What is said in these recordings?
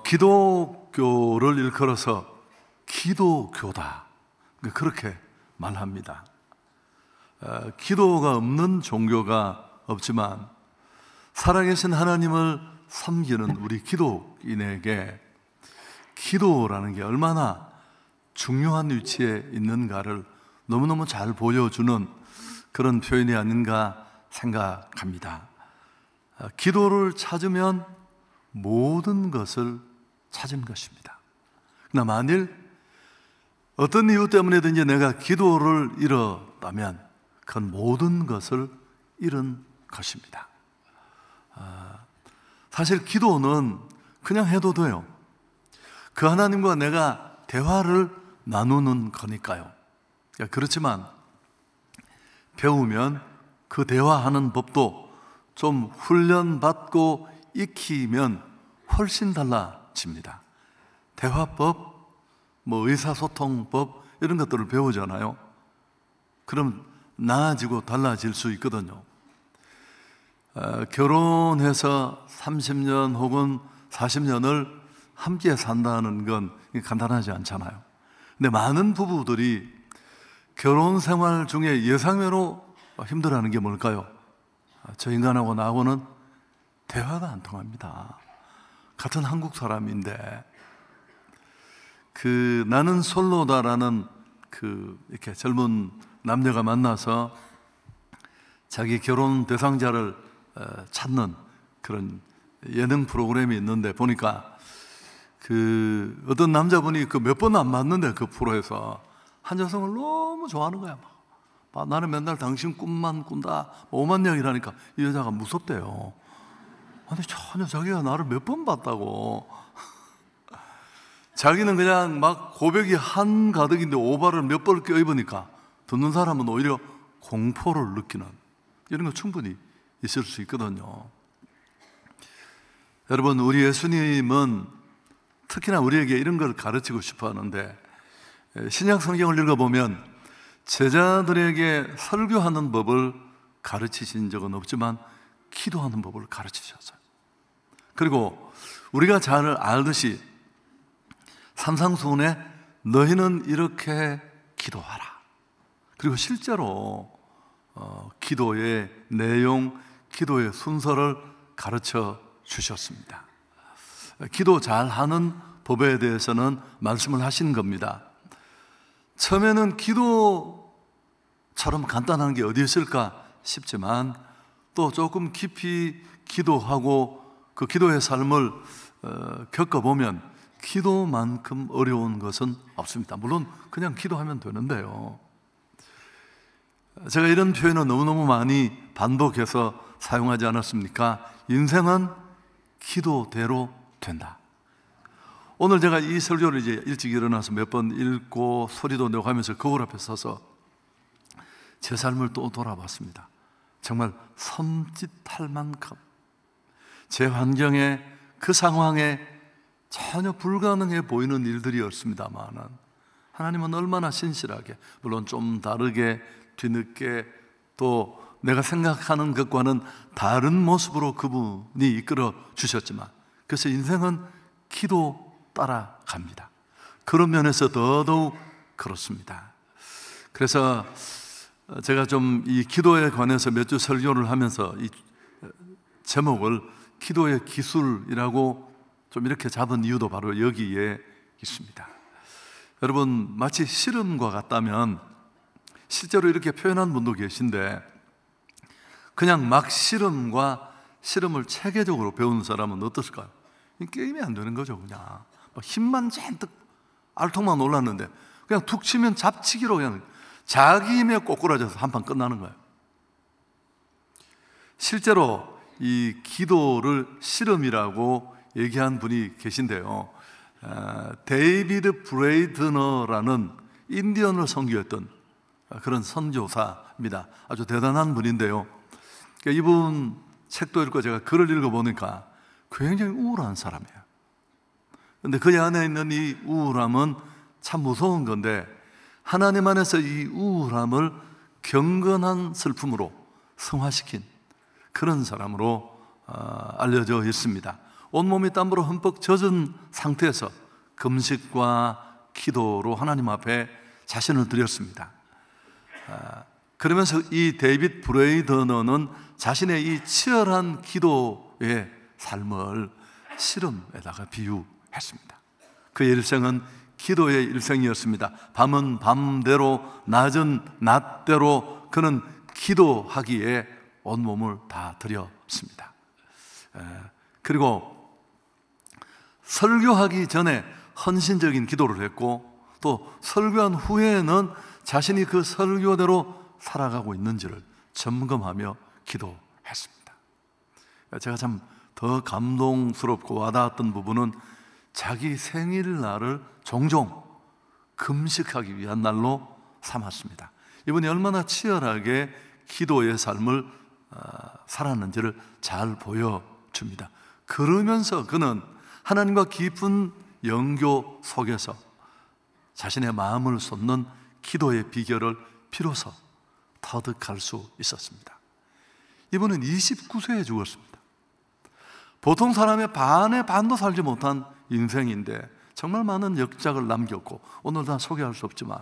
기독교를 일컬어서 기도교다, 그렇게 말합니다. 기도가 없는 종교가 없지만 살아계신 하나님을 섬기는 우리 기독인에게 기도라는 게 얼마나 중요한 위치에 있는가를 너무너무 잘 보여주는 그런 표현이 아닌가 생각합니다. 기도를 찾으면 모든 것을 찾은 것입니다. 그러나 만일 어떤 이유 때문에든지 내가 기도를 잃었다면 그건 모든 것을 잃은 것입니다. 사실 기도는 그냥 해도 돼요. 그 하나님과 내가 대화를 나누는 거니까요. 그렇지만 배우면 그 대화하는 법도 좀 훈련받고 익히면 훨씬 달라집니다. 대화법, 의사소통법 이런 것들을 배우잖아요. 그럼 나아지고 달라질 수 있거든요. 결혼해서 30년 혹은 40년을 함께 산다는 건 간단하지 않잖아요. 근데 많은 부부들이 결혼 생활 중에 예상외로 힘들어하는 게 뭘까요? 저 인간하고 나하고는 대화가 안 통합니다. 같은 한국 사람인데 나는 솔로다라는 이렇게 젊은 남녀가 만나서 자기 결혼 대상자를 찾는 그런 예능 프로그램이 있는데 보니까 어떤 남자분이 몇 번 안 맞는데 그 프로에서 한 여성을 너무 좋아하는 거야. 나는 맨날 당신 꿈만 꾼다. 오만 얘기를 하니까 이 여자가 무섭대요. 아니 전혀 자기가 나를 몇 번 봤다고. 자기는 그냥 막 고백이 한가득인데 오바를 몇 번을 껴입으니까 듣는 사람은 오히려 공포를 느끼는 이런 거 충분히 있을 수 있거든요. 여러분, 우리 예수님은 특히나 우리에게 이런 걸 가르치고 싶어 하는데 신약 성경을 읽어보면 제자들에게 설교하는 법을 가르치신 적은 없지만 기도하는 법을 가르치셨어요. 그리고 우리가 잘 알듯이 산상수훈에 너희는 이렇게 기도하라. 그리고 실제로 기도의 내용, 기도의 순서를 가르쳐 주셨습니다. 기도 잘하는 법에 대해서는 말씀을 하신 겁니다. 처음에는 기도처럼 간단한 게 어디 있을까 싶지만 또 조금 깊이 기도하고 그 기도의 삶을 겪어보면 기도만큼 어려운 것은 없습니다. 물론 그냥 기도하면 되는데요. 제가 이런 표현을 너무너무 많이 반복해서 사용하지 않았습니까? 인생은 기도대로 된다. 오늘 제가 이 설교를 이제 일찍 일어나서 몇 번 읽고 소리도 내고 하면서 거울 앞에 서서 제 삶을 또 돌아봤습니다. 정말 섬찟할 만큼 제 환경에, 그 상황에 전혀 불가능해 보이는 일들이었습니다만 하나님은 얼마나 신실하게, 물론 좀 다르게 뒤늦게 또 내가 생각하는 것과는 다른 모습으로 그분이 이끌어 주셨지만, 그래서 인생은 기도 따라갑니다. 그런 면에서 더더욱 그렇습니다. 그래서 제가 좀 이 기도에 관해서 몇 주 설교를 하면서 이 제목을 기도의 기술이라고 좀 이렇게 잡은 이유도 바로 여기에 있습니다. 여러분, 마치 씨름과 같다면 실제로 이렇게 표현한 분도 계신데 그냥 막 씨름과 씨름을 체계적으로 배우는 사람은 어떻을까요? 게임이 안 되는 거죠. 그냥 힘만 잔뜩 알통만 올랐는데 그냥 툭 치면 잡치기로 그냥 자기 힘에 꼬꾸라져서 한 판 끝나는 거예요. 실제로 이 기도를 씨름이라고 얘기한 분이 계신데요. 데이비드 브레이드너라는 인디언을 선교했던 그런 선교사입니다. 아주 대단한 분인데요. 이분 책도 읽고 제가 글을 읽어보니까 굉장히 우울한 사람이에요. 그런데 그 안에 있는 이 우울함은 참 무서운 건데 하나님 안에서 이 우울함을 경건한 슬픔으로 승화시킨 그런 사람으로 알려져 있습니다. 온몸이 땀으로 흠뻑 젖은 상태에서 금식과 기도로 하나님 앞에 자신을 드렸습니다. 그러면서 이 데이빗 브레이더너는 자신의 이 치열한 기도의 삶을 씨름에다가 비유했습니다. 그의 일생은 기도의 일생이었습니다. 밤은 밤대로, 낮은 낮대로 그는 기도하기에 온몸을 다 드렸습니다. 그리고 설교하기 전에 헌신적인 기도를 했고, 또 설교한 후에는 자신이 그 설교대로 살아가고 있는지를 점검하며 기도했습니다. 제가 참 더 감동스럽고 와닿았던 부분은 자기 생일날을 종종 금식하기 위한 날로 삼았습니다. 이분이 얼마나 치열하게 기도의 삶을 살았는지를 잘 보여줍니다. 그러면서 그는 하나님과 깊은 영교 속에서 자신의 마음을 쏟는 기도의 비결을 비로소 터득할 수 있었습니다. 이분은 29세에 죽었습니다. 보통 사람의 반의 반도 살지 못한 인생인데 정말 많은 역작을 남겼고, 오늘 다 소개할 수 없지만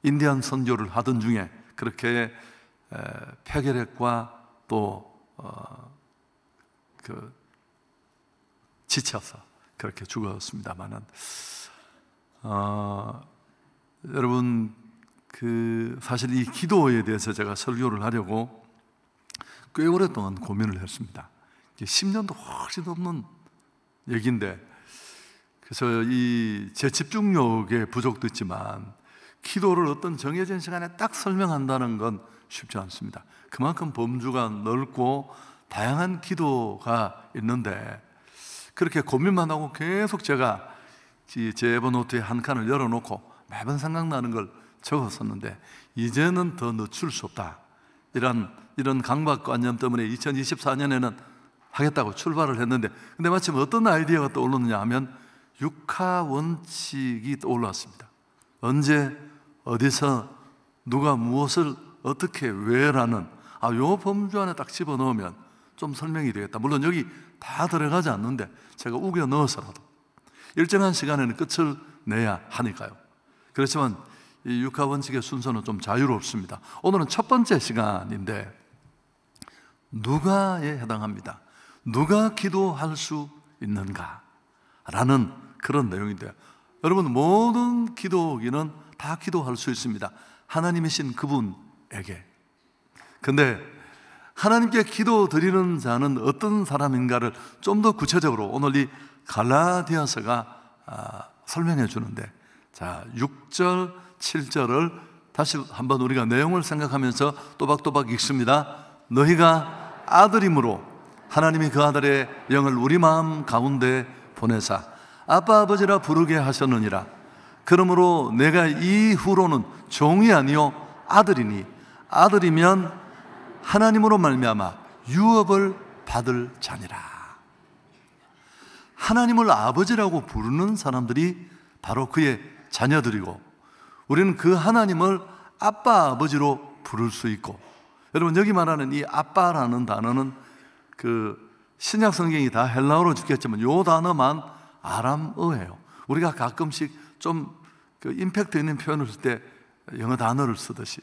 인디안 선교를 하던 중에 그렇게 폐결핵과 또 지쳐서 그렇게 죽었습니다만은, 여러분, 사실 이 기도에 대해서 제가 설교를 하려고 꽤 오랫동안 고민을 했습니다. 10년도 훨씬 넘는 얘기인데, 그래서 제 집중력의 부족도 있지만 기도를 어떤 정해진 시간에 딱 설명한다는 건 쉽지 않습니다. 그만큼 범주가 넓고 다양한 기도가 있는데, 그렇게 고민만 하고 계속 제가 제 에버노트에 한 칸을 열어놓고 매번 생각나는 걸 적었었는데, 이제는 더 늦출 수 없다, 이런 강박관념 때문에 2024년에는 하겠다고 출발을 했는데, 근데 마침 어떤 아이디어가 떠오르느냐 하면 육하원칙이 떠올랐습니다. 언제, 어디서, 누가 무엇을 어떻게, 왜라는 요 범주 안에 딱 집어넣으면 좀 설명이 되겠다. 물론 여기 다 들어가지 않는데 제가 우겨 넣어서라도 일정한 시간에는 끝을 내야 하니까요. 그렇지만 이 육하원칙의 순서는 좀 자유롭습니다. 오늘은 첫 번째 시간인데 누가에 해당합니다. 누가 기도할 수 있는가? 라는 그런 내용인데요. 여러분, 모든 기도기는 다 기도할 수 있습니다. 하나님이신 그분에게. 근데 하나님께 기도 드리는 자는 어떤 사람인가를 좀 더 구체적으로 오늘 이 갈라디아서가 설명해 주는데, 자, 6절, 7절을 다시 한번 우리가 내용을 생각하면서 또박또박 읽습니다. 너희가 아들임으로 하나님이 그 아들의 영을 우리 마음 가운데 보내사 아빠 아버지라 부르게 하셨느니라. 그러므로 내가 이후로는 종이 아니요 아들이니 아들이면 하나님으로 말미암아 유업을 받을 자니라. 하나님을 아버지라고 부르는 사람들이 바로 그의 자녀들이고, 우리는 그 하나님을 아빠 아버지로 부를 수 있고, 여러분, 여기 말하는 이 아빠라는 단어는 신약 성경이 다 헬라어로 죽겠지만 이 단어만 아람어예요. 우리가 가끔씩 좀 임팩트 있는 표현을 쓸 때 영어 단어를 쓰듯이.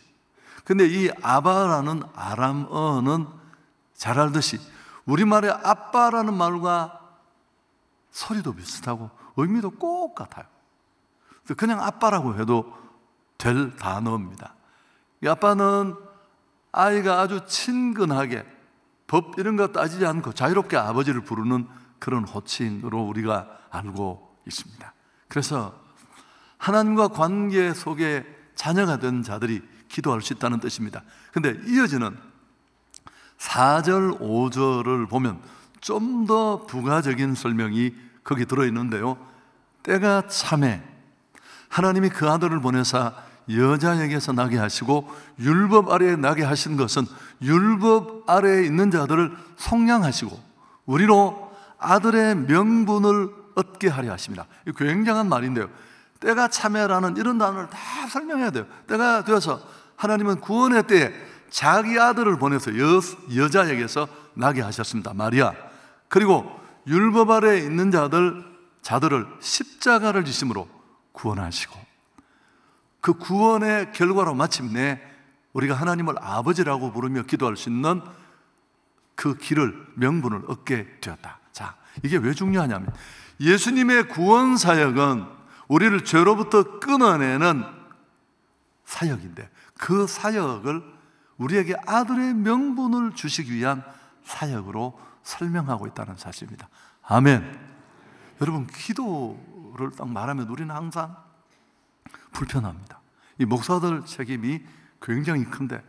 근데 이 아바라는 아람어는 잘 알듯이 우리말의 아빠라는 말과 소리도 비슷하고 의미도 꼭 같아요. 그냥 아빠라고 해도 될 단어입니다. 이 아빠는 아이가 아주 친근하게 법 이런 거 따지지 않고 자유롭게 아버지를 부르는 그런 호칭으로 우리가 알고 있습니다. 그래서 하나님과 관계 속에 자녀가 된 자들이 기도할 수 있다는 뜻입니다. 근데 이어지는 4절, 5절을 보면 좀 더 부가적인 설명이 거기 들어있는데요. 때가 참에 하나님이 그 아들을 보내사 여자에게서 나게 하시고 율법 아래에 나게 하신 것은 율법 아래에 있는 자들을 속량하시고 우리로 아들의 명분을 얻게 하려 하십니다. 이 굉장한 말인데요. 때가 참에라는 이런 단어를 다 설명해야 돼요. 때가 되어서 하나님은 구원의 때에 자기 아들을 보내서 여자에게서 나게 하셨습니다. 마리아. 그리고 율법 아래에 있는 자들을 십자가를 지심으로 구원하시고, 그 구원의 결과로 마침내 우리가 하나님을 아버지라고 부르며 기도할 수 있는 그 길을, 명분을 얻게 되었다. 자, 이게 왜 중요하냐면 예수님의 구원 사역은 우리를 죄로부터 끊어내는 사역인데, 그 사역을 우리에게 아들의 명분을 주시기 위한 사역으로 설명하고 있다는 사실입니다. 아멘. 여러분, 기도를 딱 말하면 우리는 항상 불편합니다. 이 목사들 책임이 굉장히 큰데,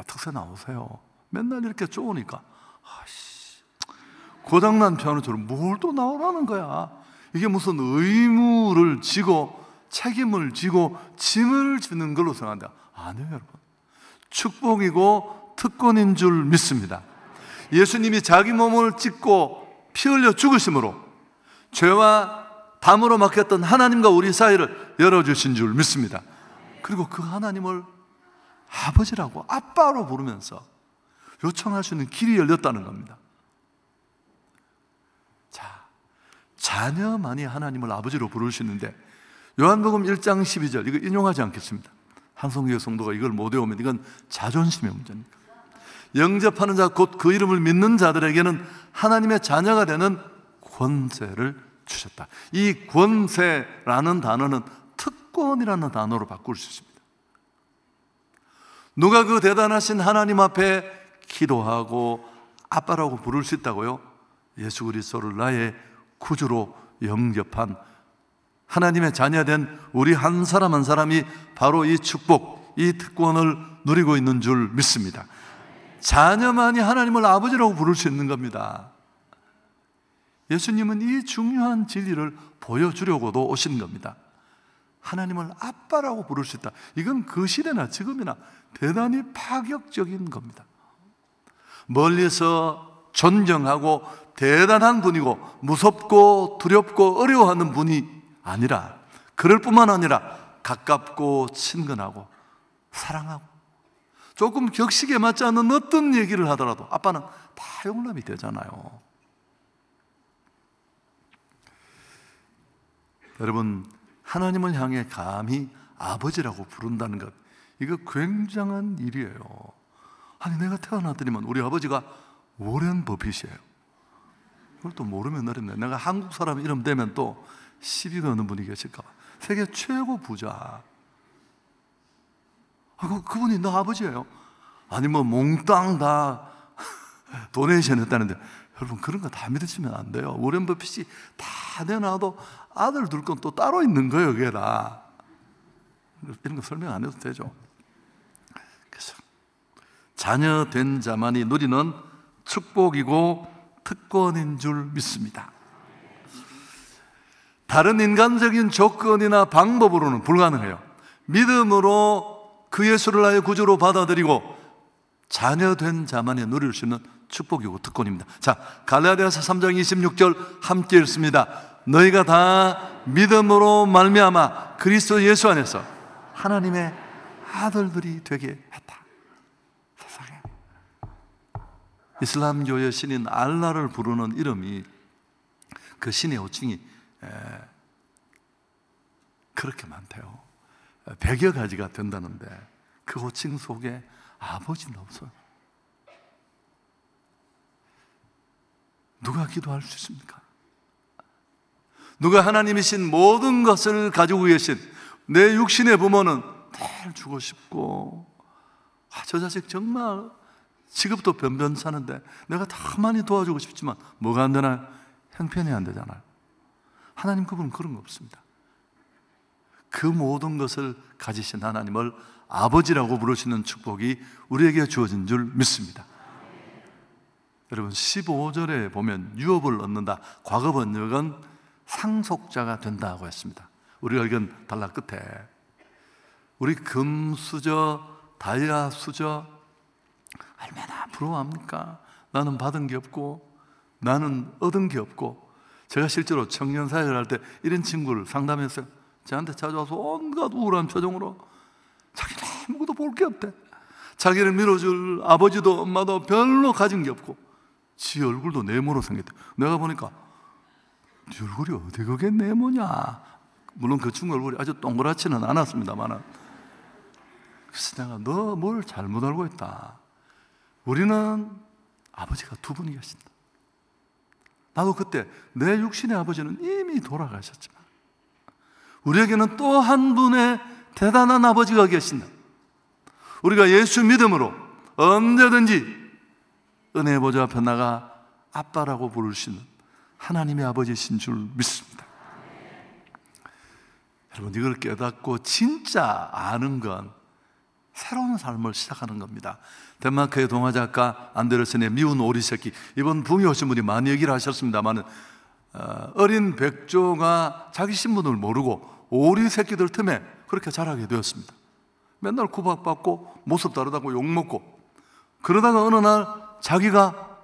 특세 나오세요. 맨날 이렇게 쪼으니까 고장난 피아노처럼 뭘 또 나오라는 거야. 이게 무슨 의무를 지고 책임을 지고 짐을 지는 걸로 생각한다. 아니에요, 여러분. 축복이고 특권인 줄 믿습니다. 예수님이 자기 몸을 찢고 피 흘려 죽으심으로 죄와 담으로 막혔던 하나님과 우리 사이를 열어주신 줄 믿습니다. 그리고 그 하나님을 아버지라고, 아빠로 부르면서 요청할 수 있는 길이 열렸다는 겁니다. 자, 자녀만이 하나님을 아버지로 부를 수 있는데, 요한복음 1장 12절, 이거 인용하지 않겠습니다. 한성교회 성도가 이걸 못 외우면 이건 자존심의 문제입니다. 영접하는 자, 곧 그 이름을 믿는 자들에게는 하나님의 자녀가 되는 권세를 주셨다. 이 권세라는 단어는 특권이라는 단어로 바꿀 수 있습니다. 누가 그 대단하신 하나님 앞에 기도하고 아빠라고 부를 수 있다고요? 예수 그리스도를 나의 구주로 영접한 하나님의 자녀된 우리 한 사람 한 사람이 바로 이 축복, 이 특권을 누리고 있는 줄 믿습니다. 자녀만이 하나님을 아버지라고 부를 수 있는 겁니다. 예수님은 이 중요한 진리를 보여주려고도 오신 겁니다. 하나님을 아빠라고 부를 수 있다. 이건 그 시대나 지금이나 대단히 파격적인 겁니다. 멀리서 존경하고 대단한 분이고 무섭고 두렵고 어려워하는 분이 아니라, 그럴 뿐만 아니라 가깝고 친근하고 사랑하고, 조금 격식에 맞지 않는 어떤 얘기를 하더라도 아빠는 다 용납이 되잖아요. 여러분, 하나님을 향해 감히 아버지라고 부른다는 것, 이거 굉장한 일이에요. 아니, 내가 태어났더니만 우리 아버지가 워렌 버핏이에요. 그걸 또 모르면 어렵네. 내가 한국 사람 이름 되면 또 시비 거는 분이 계실까 봐. 세계 최고 부자. 그분이 너 아버지예요? 아니, 뭐 몽땅 다 도네이션 했다는데, 여러분, 그런 거 다 믿으시면 안 돼요. 워렌 버핏이 다 내놔도 아들 둘 건 또 따로 있는 거예요, 그게 다. 이런 거 설명 안 해도 되죠. 그래서 자녀 된 자만이 누리는 축복이고 특권인 줄 믿습니다. 다른 인간적인 조건이나 방법으로는 불가능해요. 믿음으로 그 예수를 나의 구주로 받아들이고 자녀 된 자만이 누릴 수 있는 축복이고 특권입니다. 자, 갈라디아서 3장 26절 함께 읽습니다. 너희가 다 믿음으로 말미암아 그리스도 예수 안에서 하나님의 아들들이 되게 했다. 세상에, 이슬람교의 신인 알라를 부르는 이름이, 그 신의 호칭이 그렇게 많대요. 100여 가지가 된다는데 그 호칭 속에 아버지는 없어요. 누가 기도할 수 있습니까? 누가 하나님이신 모든 것을 가지고 계신 내 육신의 부모는 늘 주고 싶고, 저 자식 정말 지금도 변변찮은데 내가 다 많이 도와주고 싶지만 뭐가 안 되나요? 형편이 안 되잖아요. 하나님 그분은 그런 거 없습니다. 그 모든 것을 가지신 하나님을 아버지라고 부르시는 축복이 우리에게 주어진 줄 믿습니다. 여러분, 15절에 보면 유업을 얻는다, 과거 번역은 상속자가 된다고 했습니다. 우리가 읽은 단락 끝에 우리 금 수저, 다이아 수저 얼마나 부러워합니까? 나는 받은 게 없고 나는 얻은 게 없고. 제가 실제로 청년 사역을 할 때 이런 친구를 상담했어요. 저한테 찾아와서 온갖 우울한 표정으로 자기는 아무것도 볼 게 없대. 자기를 밀어줄 아버지도 엄마도 별로 가진 게 없고 지 얼굴도 네모로 생겼대. 내가 보니까 네 얼굴이 어디 그게 네모냐. 물론 그 친구 얼굴이 아주 동그랗지는 않았습니다만, 그래서 내가 너 뭘 잘못 알고 있다. 우리는 아버지가 두 분이 계신다. 나도 그때 내 육신의 아버지는 이미 돌아가셨지만 우리에게는 또 한 분의 대단한 아버지가 계신다. 우리가 예수 믿음으로 언제든지 은혜의 보좌 앞에 나가 아빠라고 부를 수 있는 하나님의 아버지신 줄 믿습니다. 여러분, 이걸 깨닫고 진짜 아는 건 새로운 삶을 시작하는 겁니다. 덴마크의 동화작가 안데르센의 미운 오리 새끼, 이번 붕이 오신 분이 많이 얘기를 하셨습니다만, 어린 백조가 자기 신분을 모르고 오리 새끼들 틈에 그렇게 자라게 되었습니다. 맨날 구박받고 모습 다르다고 욕먹고, 그러다가 어느 날 자기가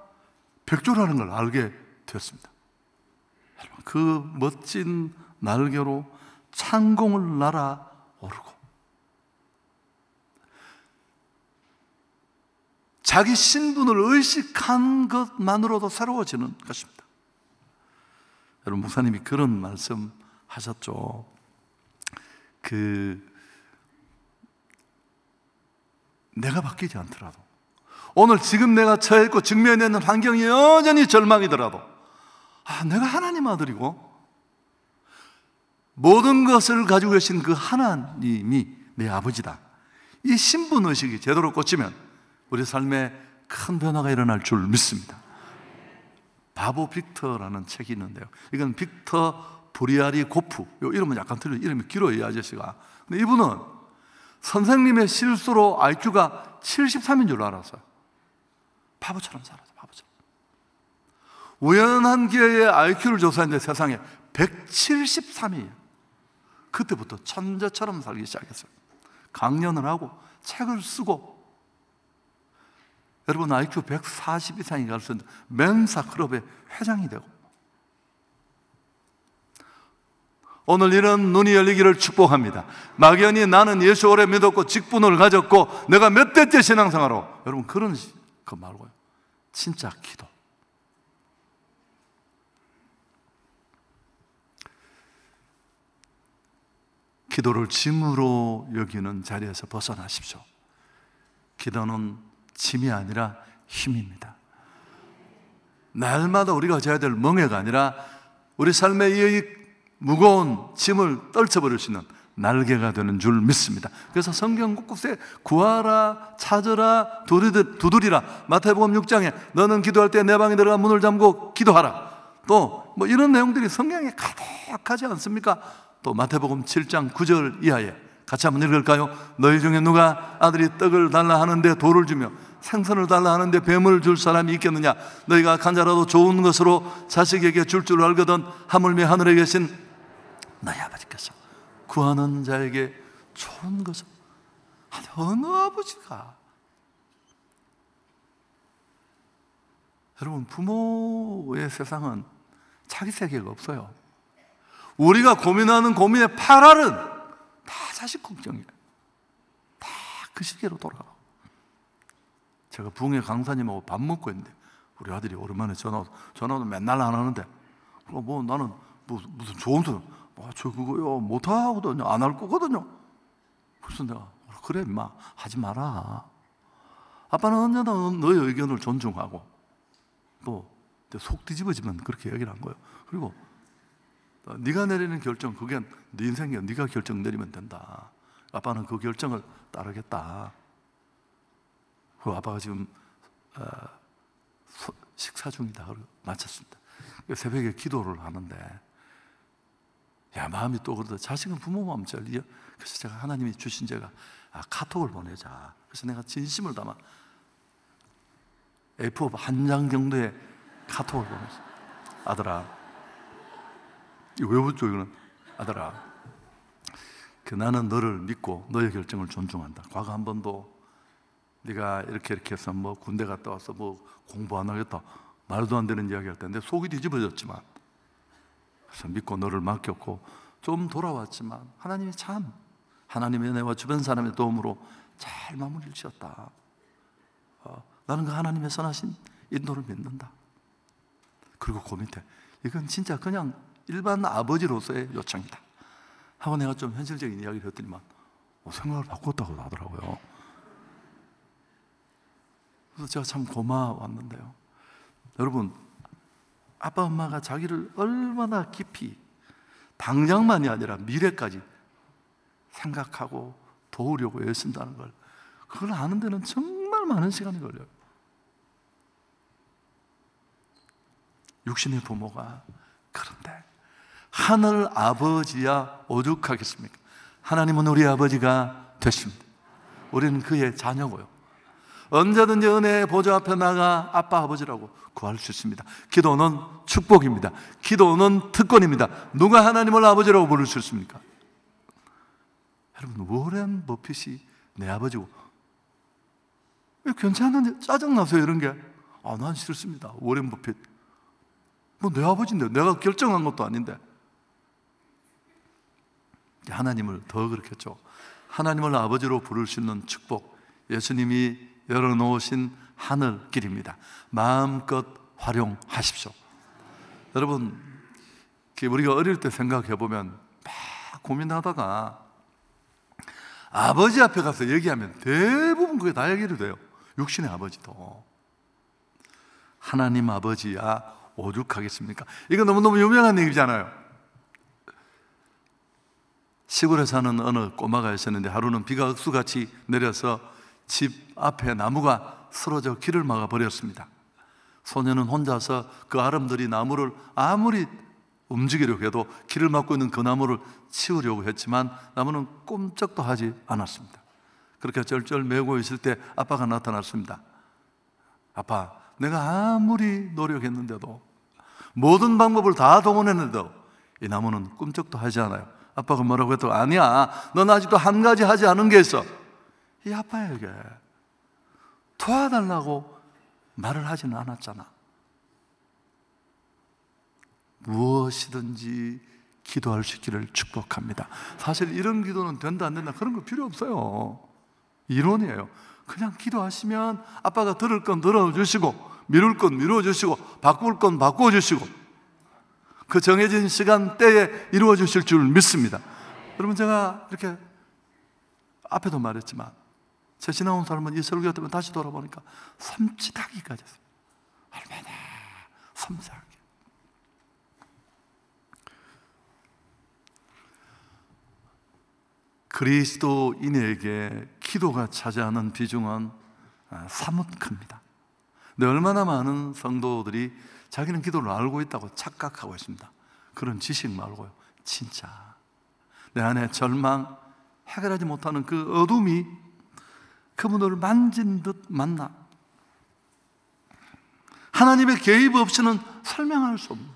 백조라는 걸 알게 되었습니다. 그 멋진 날개로 창공을 날아오르고 자기 신분을 의식한 것만으로도 새로워지는 것입니다. 여러분, 목사님이 그런 말씀 하셨죠. 내가 바뀌지 않더라도, 오늘 지금 내가 처해 있고 직면해 있는 환경이 여전히 절망이더라도, 내가 하나님 아들이고 모든 것을 가지고 계신 그 하나님이 내 아버지다. 이 신분의식이 제대로 꽂히면 우리 삶에 큰 변화가 일어날 줄 믿습니다. 바보 빅터라는 책이 있는데요, 이건 빅터 브리아리 고프, 이 이름은 약간 틀려요. 이름이 길어요, 이 아저씨가. 근데 이분은 선생님의 실수로 IQ가 73인 줄 알았어요. 바보처럼 살았어요, 바보처럼. 우연한 기회에 IQ를 조사했는데 세상에 173이에요. 그때부터 천재처럼 살기 시작했어요. 강연을 하고 책을 쓰고. 여러분, IQ 140 이상이 갈 수 있는 멘사 클럽의 회장이 되고, 오늘 이런 눈이 열리기를 축복합니다. 막연히 나는 예수 오래 믿었고 직분을 가졌고 내가 몇 대째 신앙생활로, 여러분, 그런 거 말고요, 진짜 기도. 기도를 짐으로 여기는 자리에서 벗어나십시오. 기도는 짐이 아니라 힘입니다. 날마다 우리가 져야 될 멍해가 아니라 우리 삶의 이 무거운 짐을 떨쳐버릴 수 있는 날개가 되는 줄 믿습니다. 그래서 성경 곳곳에 구하라, 찾으라, 두드리라. 마태복음 6장에 너는 기도할 때 내 방에 들어가 문을 잠고 기도하라. 또 뭐 이런 내용들이 성경에 가득하지 않습니까? 또 마태복음 7장 9절 이하에 같이 한번 읽을까요? 너희 중에 누가 아들이 떡을 달라 하는데 돌을 주며 생선을 달라 하는데 뱀을 줄 사람이 있겠느냐? 너희가 간자라도 좋은 것으로 자식에게 줄 줄 알거든 하물며 하늘에 계신 너희 아버지께서 구하는 자에게 좋은 것을. 어느 아버지가, 여러분, 부모의 세상은 자기 세계가 없어요. 우리가 고민하는 고민의 8알은 다 자식 걱정이에요. 다 그 시계로 돌아가고. 제가 부흥회 강사님하고 밥 먹고 있는데 우리 아들이 오랜만에 전화도 맨날 안 하는데, 나는 무슨 좋은 소리, 저 그거요 못하거든요, 안 할 거거든요. 그래서 내가, 그래 임마, 하지 마라. 아빠는 언제나 너의 의견을 존중하고, 또 속 뒤집어지면 그렇게 얘기를 한 거예요. 그리고 네가 내리는 결정, 그게 네 인생이야. 네가 결정 내리면 된다. 아빠는 그 결정을 따르겠다. 그 아빠가 지금 식사 중이다. 그리고 마쳤습니다. 새벽에 기도를 하는데, 마음이 또 그러다. 자식은 부모 마음 잘 이해. 그래서 제가 하나님이 주신 제가 카톡을 보내자. 그래서 내가 진심을 담아 A4 한 장 정도의 카톡을 보냈어요. 아들아, 이거 왜 붙죠 이거는? 아들아, 나는 너를 믿고 너의 결정을 존중한다. 과거 한 번도 네가 이렇게 해서 뭐 군대 갔다 와서 뭐 공부 안 하겠다, 말도 안 되는 이야기 할 텐데 속이 뒤집어졌지만, 그래서 믿고 너를 맡겼고 좀 돌아왔지만 하나님이 참, 하나님의 은혜와 주변 사람의 도움으로 잘 마무리를 지었다. 나는 그 하나님의 선하신 인도를 믿는다. 그리고 그 밑에 이건 진짜 그냥 일반 아버지로서의 요청이다 하고 내가 좀 현실적인 이야기를 했더니만 생각을 바꿨다고 하더라고요. 그래서 제가 참 고마웠는데요. 여러분, 아빠 엄마가 자기를 얼마나 깊이 당장만이 아니라 미래까지 생각하고 도우려고 애쓴다는 걸, 그걸 아는 데는 정말 많은 시간이 걸려요. 육신의 부모가. 그런데 하늘 아버지야 오죽하겠습니까? 하나님은 우리 아버지가 되십니다. 우리는 그의 자녀고요. 언제든지 은혜의 보좌 앞에 나가 아빠 아버지라고 구할 수 있습니다. 기도는 축복입니다. 기도는 특권입니다. 누가 하나님을 아버지라고 부를 수 있습니까? 여러분, 워렌 버핏이 내 아버지고, 괜찮은데 짜증나서 이런 게, 난 싫습니다. 워렌 버핏 내 아버지인데, 내가 결정한 것도 아닌데. 하나님을 더 그렇겠죠. 하나님을 아버지로 부를 수 있는 축복, 예수님이 열어놓으신 하늘길입니다. 마음껏 활용하십시오. 여러분, 우리가 어릴 때 생각해보면 막 고민하다가 아버지 앞에 가서 얘기하면 대부분 그게 다 해결이 돼요. 육신의 아버지도. 하나님 아버지야 오죽하겠습니까? 이거 너무너무 유명한 얘기잖아요. 시골에 사는 어느 꼬마가 있었는데 하루는 비가 억수같이 내려서 집 앞에 나무가 쓰러져 길을 막아버렸습니다. 소년은 혼자서 그 아름드리 나무를 아무리 움직이려고 해도 길을 막고 있는 그 나무를 치우려고 했지만 나무는 꼼짝도 하지 않았습니다. 그렇게 쩔쩔 매고 있을 때 아빠가 나타났습니다. 아빠, 내가 아무리 노력했는데도, 모든 방법을 다 동원했는데도 이 나무는 꿈쩍도 하지 않아요. 아빠가 뭐라고 했더니, 아니야, 넌 아직도 한 가지 하지 않은 게 있어. 이 아빠에게 도와달라고 말을 하지는 않았잖아. 무엇이든지 기도할 수 있기를 축복합니다. 사실 이런 기도는 된다 안 된다 그런 거 필요 없어요. 이론이에요. 그냥 기도하시면 아빠가 들을 건 들어주시고, 미룰 건 미뤄주시고, 바꿀 건 바꿔주시고, 그 정해진 시간대에 이루어 주실 줄 믿습니다. 여러분, 제가 이렇게 앞에도 말했지만 제 지나온 삶은 이 설교 때문에 다시 돌아보니까 섬찟하기까지 했어요. 얼마나 섬찟하게. 그리스도인에게 기도가 차지하는 비중은 사뭇 큽니다. 근데 얼마나 많은 성도들이 자기는 기도를 알고 있다고 착각하고 있습니다. 그런 지식 말고요, 진짜 내 안에 절망, 해결하지 못하는 그 어둠이 그분을 만진 듯 만나 하나님의 개입 없이는 설명할 수 없는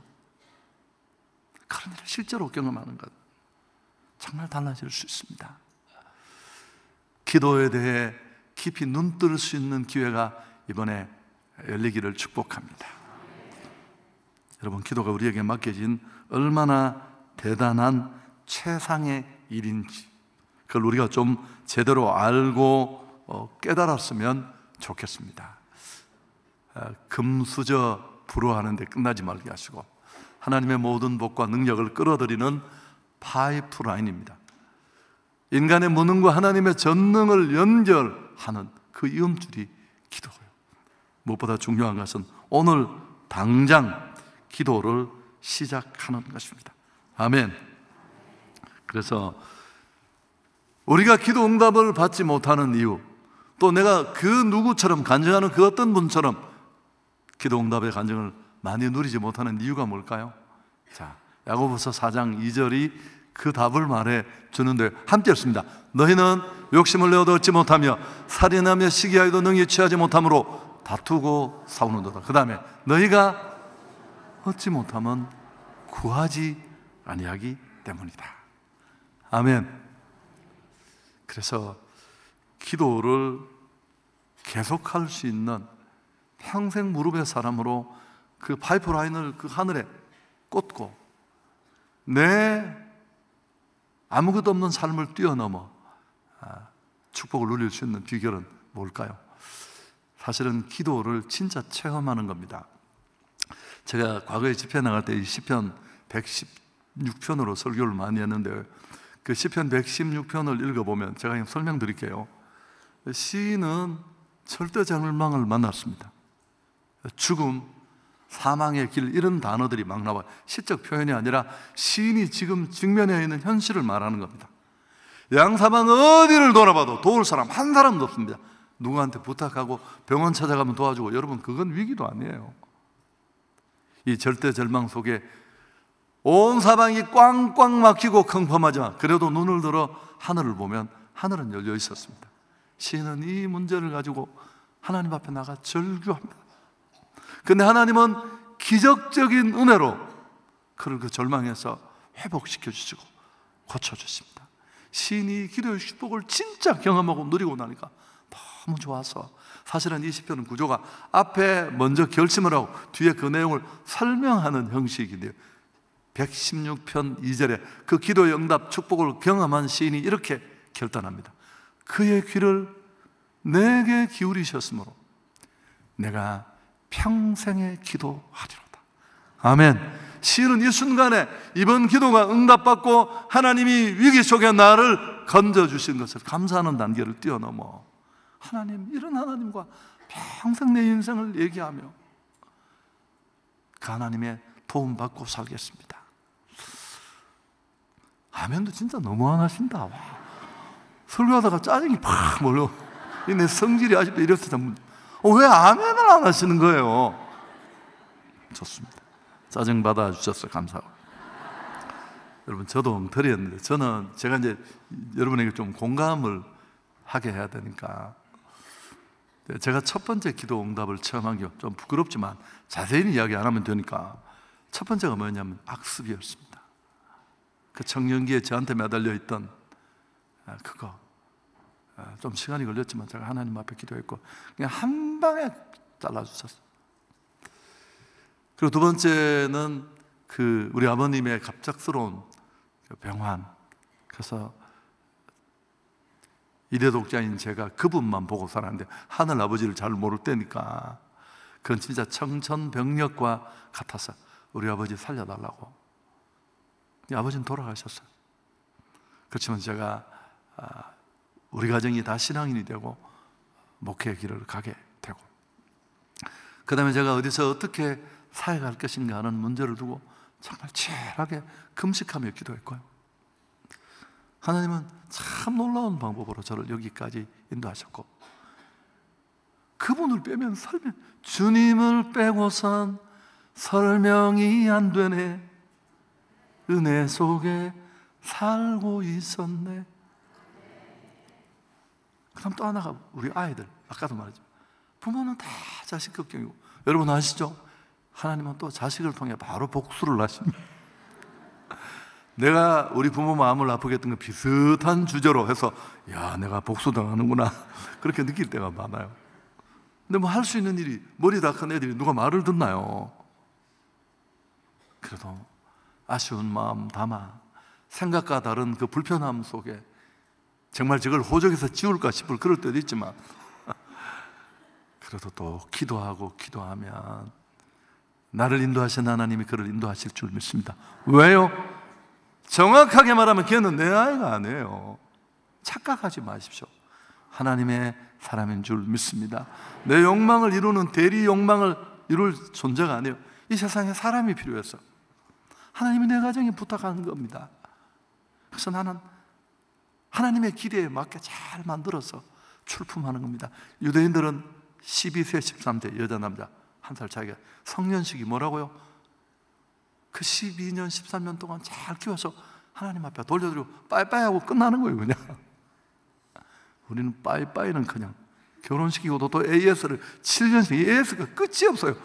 그런 일을 실제로 경험하는 것, 정말 달라질 수 있습니다. 기도에 대해 깊이 눈뜰 수 있는 기회가 이번에 열리기를 축복합니다. 여러분, 기도가 우리에게 맡겨진 얼마나 대단한 최상의 일인지 그걸 우리가 좀 제대로 알고 깨달았으면 좋겠습니다. 금수저 불어하는데 끝나지 말게 하시고 하나님의 모든 복과 능력을 끌어들이는 파이프라인입니다. 인간의 무능과 하나님의 전능을 연결하는 그 이음줄이 기도예요. 무엇보다 중요한 것은 오늘 당장 기도를 시작하는 것입니다. 아멘. 그래서 우리가 기도 응답을 받지 못하는 이유, 또 내가 그 누구처럼 간증하는 그 어떤 분처럼 기도 응답의 간증을 많이 누리지 못하는 이유가 뭘까요? 자, 야고보서 4장 2절이 그 답을 말해 주는데 함께 읽습니다. 너희는 욕심을 내어도 얻지 못하며 살인하며 시기하여도 능히 취하지 못함으로 다투고 싸우는도다. 그 다음에 너희가 얻지 못하면 구하지 아니하기 때문이다. 아멘. 그래서 기도를 계속할 수 있는 평생 무릎의 사람으로 그 파이프라인을 그 하늘에 꽂고 내 아무것도 없는 삶을 뛰어넘어 축복을 누릴 수 있는 비결은 뭘까요? 사실은 기도를 진짜 체험하는 겁니다. 제가 과거에 집회 나갈 때 이 시편 116편으로 설교를 많이 했는데, 그 시편 116편을 읽어보면 제가 그냥 설명드릴게요. 시인은 절대 절망을 만났습니다. 죽음, 사망의 길, 이런 단어들이 막 나와요. 시적 표현이 아니라 시인이 지금 직면해 있는 현실을 말하는 겁니다. 양사방 어디를 돌아봐도 도울 사람 한 사람도 없습니다. 누구한테 부탁하고 병원 찾아가면 도와주고, 여러분 그건 위기도 아니에요. 이 절대 절망 속에 온 사방이 꽝꽝 막히고 컴컴하지만 그래도 눈을 들어 하늘을 보면 하늘은 열려 있었습니다. 시인은 이 문제를 가지고 하나님 앞에 나가 절규합니다. 근데 하나님은 기적적인 은혜로 그를 그 절망에서 회복시켜 주시고 고쳐주십니다. 시인이 기도의 축복을 진짜 경험하고 누리고 나니까 너무 좋아서, 사실은 이 시편은 구조가 앞에 먼저 결심을 하고 뒤에 그 내용을 설명하는 형식인데요, 116편 2절에 그 기도의 응답 축복을 경험한 시인이 이렇게 결단합니다. 그의 귀를 내게 기울이셨으므로 내가 평생에 기도하리로다. 아멘. 시인은 이 순간에 이번 기도가 응답받고 하나님이 위기 속에 나를 건져주신 것을 감사하는 단계를 뛰어넘어 하나님, 이런 하나님과 평생 내 인생을 얘기하며 그 하나님의 도움받고 살겠습니다. 아멘도 진짜 너무 안 하신다. 와. 설교하다가 짜증이 팍 몰려. 내 성질이 아직도 이랬어. 왜 아멘을 안 하시는 거예요? 좋습니다. 짜증 받아주셔서 감사하고. 여러분, 저도 엉터리였는데, 제가 이제 여러분에게 좀 공감을 하게 해야 되니까, 제가 첫 번째 기도 응답을 체험한 게 좀 부끄럽지만 자세히 이야기 안 하면 되니까, 첫 번째가 뭐였냐면 악습이었습니다. 그 청년기에 저한테 매달려 있던 그거, 좀 시간이 걸렸지만 제가 하나님 앞에 기도했고 그냥 한 방에 잘라주셨어요. 그리고 두 번째는 우리 아버님의 갑작스러운 병환. 그래서 일회 독자인 제가 그분만 보고 살았는데 하늘 아버지를 잘 모를 때니까 그건 진짜 청천벽력과 같아서 우리 아버지 살려달라고. 아버지는 돌아가셨어요. 그렇지만 제가 우리 가정이 다 신앙인이 되고 목회의 길을 가게 되고, 그 다음에 제가 어디서 어떻게 살아갈 것인가 하는 문제를 두고 정말 치열하게 금식하며 기도했고요. 하나님은 참 놀라운 방법으로 저를 여기까지 인도하셨고, 그분을 빼면 주님을 빼고선 설명이 안 되네. 은혜 속에 살고 있었네. 그 다음 또 하나가 우리 아이들. 아까도 말했지만 부모는 다 자식 걱정이고, 여러분 아시죠? 하나님은 또 자식을 통해 바로 복수를 하십니다. 내가 우리 부모 마음을 아프게 했던 거 비슷한 주제로 해서 야, 내가 복수당하는구나 그렇게 느낄 때가 많아요. 근데 뭐 할 수 있는 일이, 머리 다 큰 애들이 누가 말을 듣나요? 그래도 아쉬운 마음 담아 생각과 다른 그 불편함 속에 정말 저걸 호적에서 지울까 싶을 그럴 때도 있지만 그래도 또 기도하면 나를 인도하신 하나님이 그를 인도하실 줄 믿습니다. 왜요? 정확하게 말하면 걔는 내 아이가 아니에요. 착각하지 마십시오. 하나님의 사람인 줄 믿습니다. 내 욕망을 이루는 대리 욕망을 이룰 존재가 아니에요. 이 세상에 사람이 필요해서 하나님이 내 가정에 부탁하는 겁니다. 그래서 나는 하나님의 기대에 맞게 잘 만들어서 출품하는 겁니다. 유대인들은 12세, 13세 여자 남자 한 살 차이가 성년식이 뭐라고요? 그 12년, 13년 동안 잘 키워서 하나님 앞에 돌려드리고 빠이빠이 하고 끝나는 거예요, 그냥. 우리는 빠이빠이는 그냥 결혼시키고도 또 AS를 7년씩, AS가 끝이 없어요.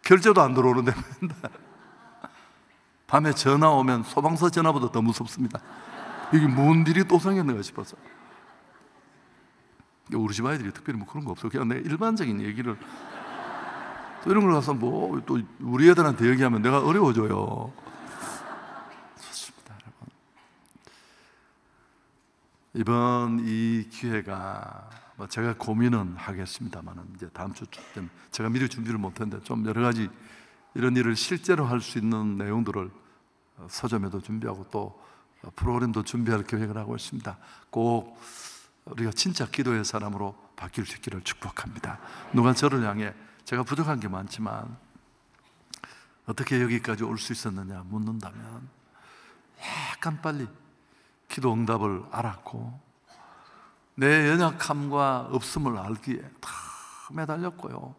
결제도 안 들어오는데 맨날. 밤에 전화 오면 소방서 전화보다 더 무섭습니다. 이게 뭔 일이 또 생겼는가 싶어서. 우리 집 아이들이 특별히 뭐 그런 거 없어요. 그냥 내 일반적인 얘기를, 또 이런 걸 가서 뭐 또 우리 애들한테 얘기하면 내가 어려워져요. 좋습니다, 여러분. 이번 이 기회가 제가 고민은 하겠습니다만 이제 다음 주쯤 제가 미리 준비를 못했는데 좀 여러 가지 이런 일을 실제로 할 수 있는 내용들을 서점에도 준비하고 또 프로그램도 준비할 계획을 하고 있습니다. 꼭 우리가 진짜 기도의 사람으로 바뀔 수 있기를 축복합니다. 누가 저를 향해 제가 부족한 게 많지만 어떻게 여기까지 올 수 있었느냐 묻는다면 약간 빨리 기도 응답을 알았고 내 연약함과 없음을 알기에 다 매달렸고요.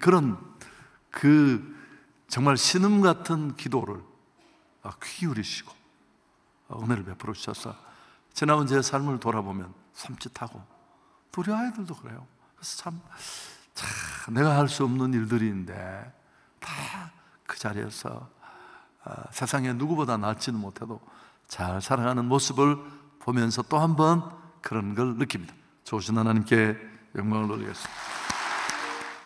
그런 정말 신음 같은 기도를 귀 기울이시고 은혜를 베풀어 주셔서 지나온 제 삶을 돌아보면 섬찟하고 또 우리 아이들도 그래요. 그래서 참 내가 할 수 없는 일들인데 다 그 자리에서 세상에 누구보다 낫지는 못해도 잘 살아가는 모습을 보면서 또 한 번 그런 걸 느낍니다. 좋으신 하나님께 영광을 돌리겠습니다.